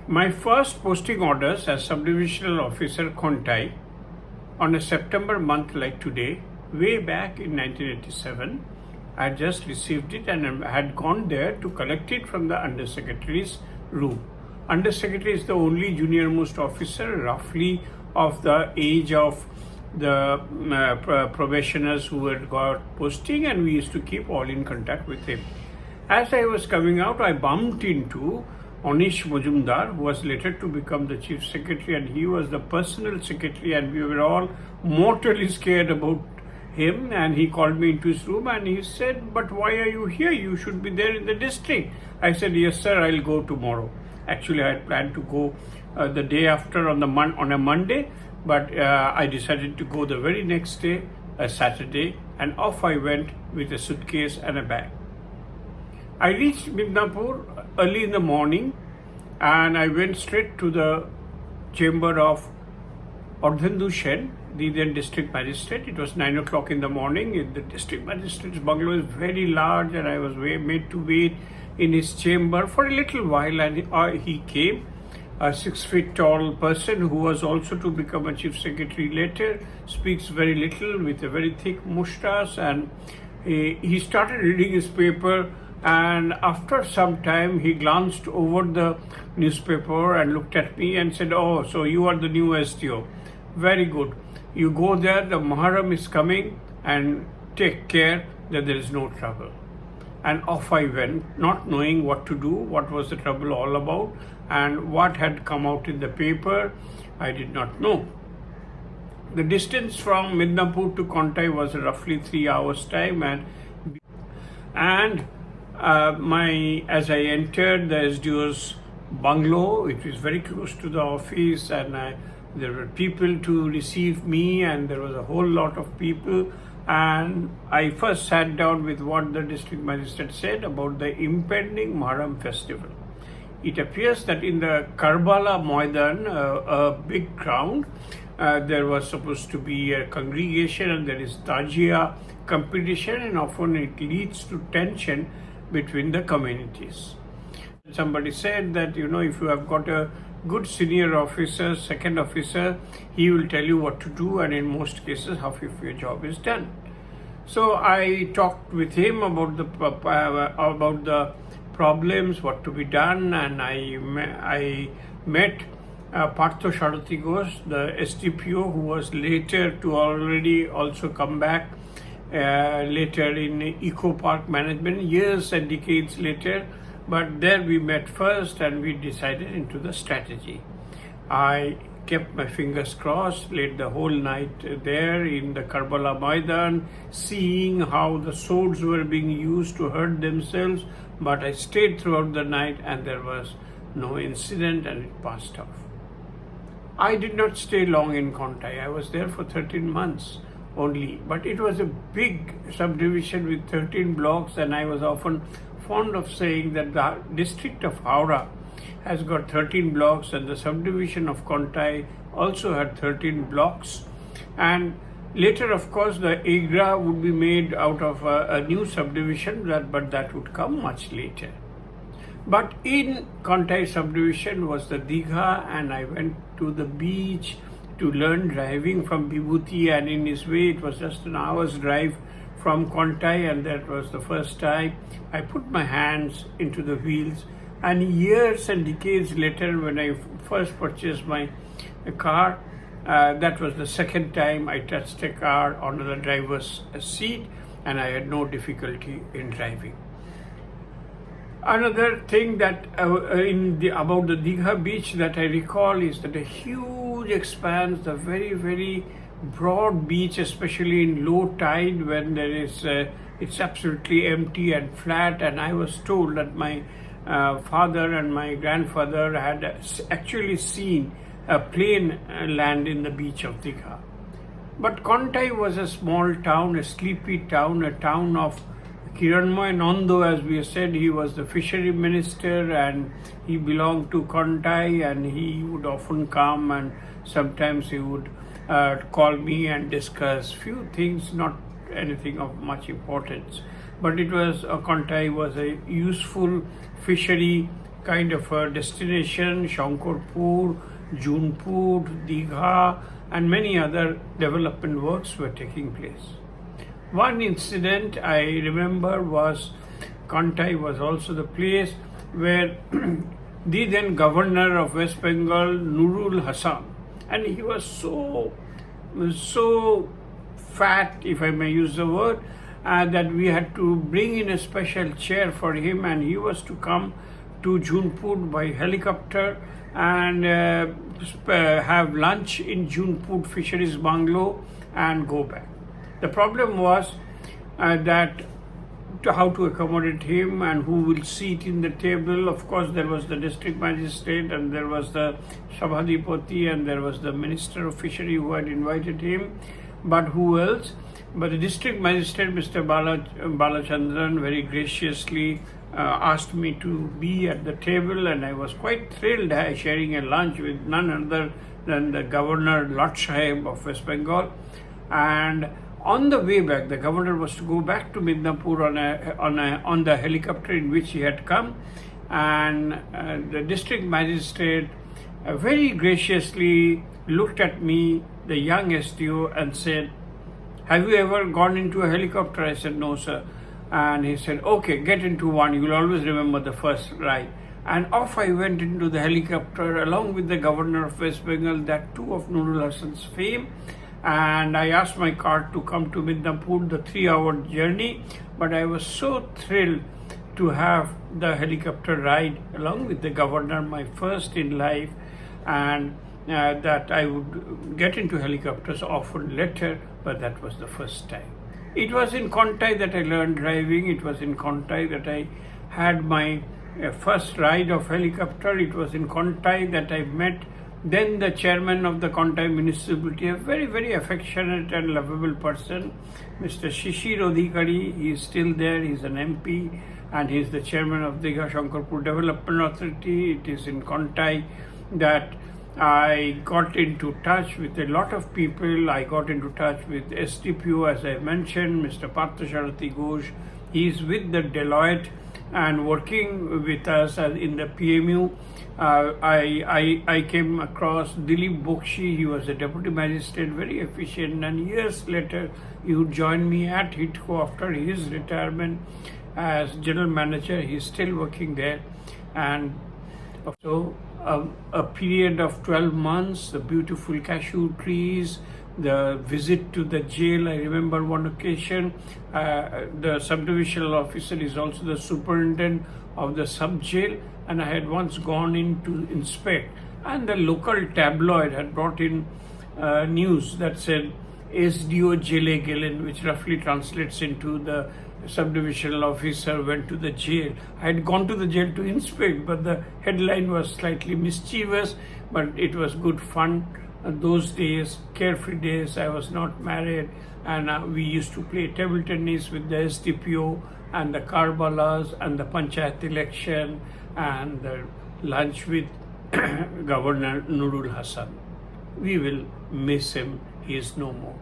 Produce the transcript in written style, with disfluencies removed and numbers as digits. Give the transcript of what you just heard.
My first posting orders as subdivisional officer Contai on a September month like today, way back in 1987, I had just received it and had gone there to collect it from the Undersecretary's room. Undersecretary is the only junior most officer, roughly of the age of the probationers who had got posting, and we used to keep all in contact with him. As I was coming out, I bumped into Anish Majumdar, who was later to become the chief secretary, and he was the personal secretary, and we were all mortally scared about him. And he called me into his room and he said, "But why are you here? You should be there in the district." I said, "Yes sir, I'll go tomorrow." Actually, I had planned to go the day after on a Monday, but I decided to go the very next day, a Saturday, and off I went with a suitcase and a bag. I reached Midnapur early in the morning and I went straight to the chamber of Ardhendu Sen, the then district magistrate. It was 9 o'clock in the morning. The district magistrate's bungalow is very large and I was made to wait in his chamber for a little while, and he came, a 6 feet tall person who was also to become a chief secretary later, speaks very little with a very thick moustache, and he started reading his paper. And after some time, he glanced over the newspaper and looked at me and said, "Oh, so you are the new SDO. Very good. You go there, the Muharram is coming, and take care that there is no trouble." And off I went, not knowing what to do, what was the trouble all about, and what had come out in the paper, I did not know. The distance from Midnapur to Contai was roughly 3 hours time, and as I entered the SDO's bungalow, it was very close to the office, and there were people to receive me, and there was a whole lot of people. And I first sat down with what the district magistrate said about the impending Muharram festival. It appears that in the Karbala Maidan, a big ground, there was supposed to be a congregation, and there is tajia competition, and often it leads to tension between the communities. Somebody said that, if you have got a good senior officer, second officer, he will tell you what to do, and in most cases half of your job is done. So I talked with him about the problems, what to be done, and I met Partho Sharathi Ghosh, the SDPO, who was later to already also come back later in Eco Park Management, years and decades later. But there we met first and we decided into the strategy. I kept my fingers crossed, laid the whole night there in the Karbala Maidan, seeing how the swords were being used to hurt themselves. But I stayed throughout the night and there was no incident, and it passed off. I did not stay long in Contai. I was there for 13 months only, but it was a big subdivision with 13 blocks, and I was often fond of saying that the district of Howrah has got 13 blocks, and the subdivision of Contai also had 13 blocks. And later, of course, the Agra would be made out of a new subdivision, but that would come much later. But in Contai subdivision was the Digha, and I went to the beach to learn driving from Vibhuti, and in his way it was just an hour's drive from Contai, and that was the first time I put my hands into the wheels. And years and decades later, when I first purchased my car, that was the second time I touched a car on the driver's seat, and I had no difficulty in driving. Another thing that about the Digha beach that I recall is that a huge expanse, the very, very broad beach, especially in low tide when there is it's absolutely empty and flat. And I was told that my father and my grandfather had actually seen a plane land in the beach of Digha. But Contai was a small town, a sleepy town, a town of Kiranmoy Nando, as we said. He was the fishery minister and he belonged to Contai, and he would often come, and sometimes he would call me and discuss few things, not anything of much importance. But it was Contai was a useful fishery kind of a destination. Shankarpur, Junpur, Digha, and many other development works were taking place. One incident I remember was Contai was also the place where the then governor of West Bengal, Nurul Hasan, and he was so fat, if I may use the word, that we had to bring in a special chair for him, and he was to come to Junpur by helicopter and have lunch in Junpur Fisheries Bungalow and go back. The problem was that how to accommodate him and who will sit in the table. Of course, there was the district magistrate and there was the Sabhadipati and there was the Minister of Fishery who had invited him. But who else? But the district magistrate, Mr. Balachandran, very graciously asked me to be at the table, and I was quite thrilled sharing a lunch with none other than the Governor Lat Sahib of West Bengal. And on the way back, the governor was to go back to Midnapur on the helicopter in which he had come, and the district magistrate very graciously looked at me, the young SDO, and said, "Have you ever gone into a helicopter?" I said, "No, sir." And he said, "Okay, get into one. You will always remember the first ride." And off I went into the helicopter along with the governor of West Bengal, that too of Nurul Hasan's fame. And I asked my car to come to Midnapur, the 3-hour journey. But I was so thrilled to have the helicopter ride along with the governor, my first in life, and that I would get into helicopters often later, but that was the first time. It was in Contai that I learned driving. It was in Contai that I had my first ride of helicopter. It was in Contai that I met then the chairman of the Contai municipality, a very, very affectionate and lovable person, Mr. Shishir Adhikari. He is still there. He is an MP and he is the chairman of the Shankarpur Development Authority. It is in Contai that I got into touch with a lot of people. I got into touch with STPO, as I mentioned, Mr. Partha Ghosh. He is with the Deloitte and working with us in the PMU. I came across Dilip Bokshi. He was a deputy magistrate, very efficient, and years later he would join me at HITCO after his retirement as general manager. He is still working there, and so a period of 12 months, the beautiful cashew trees, the visit to the jail. I remember one occasion, the subdivisional officer is also the superintendent of the sub jail, and I had once gone in to inspect, and the local tabloid had brought in news that said SDO Jele Gelen, which roughly translates into the subdivisional officer went to the jail. I had gone to the jail to inspect, but the headline was slightly mischievous, but it was good fun. Those days, carefree days, I was not married, and we used to play table tennis with the SDPO and the Karbalas and the Panchayat election and the lunch with Governor Nurul Hasan. We will miss him. He is no more.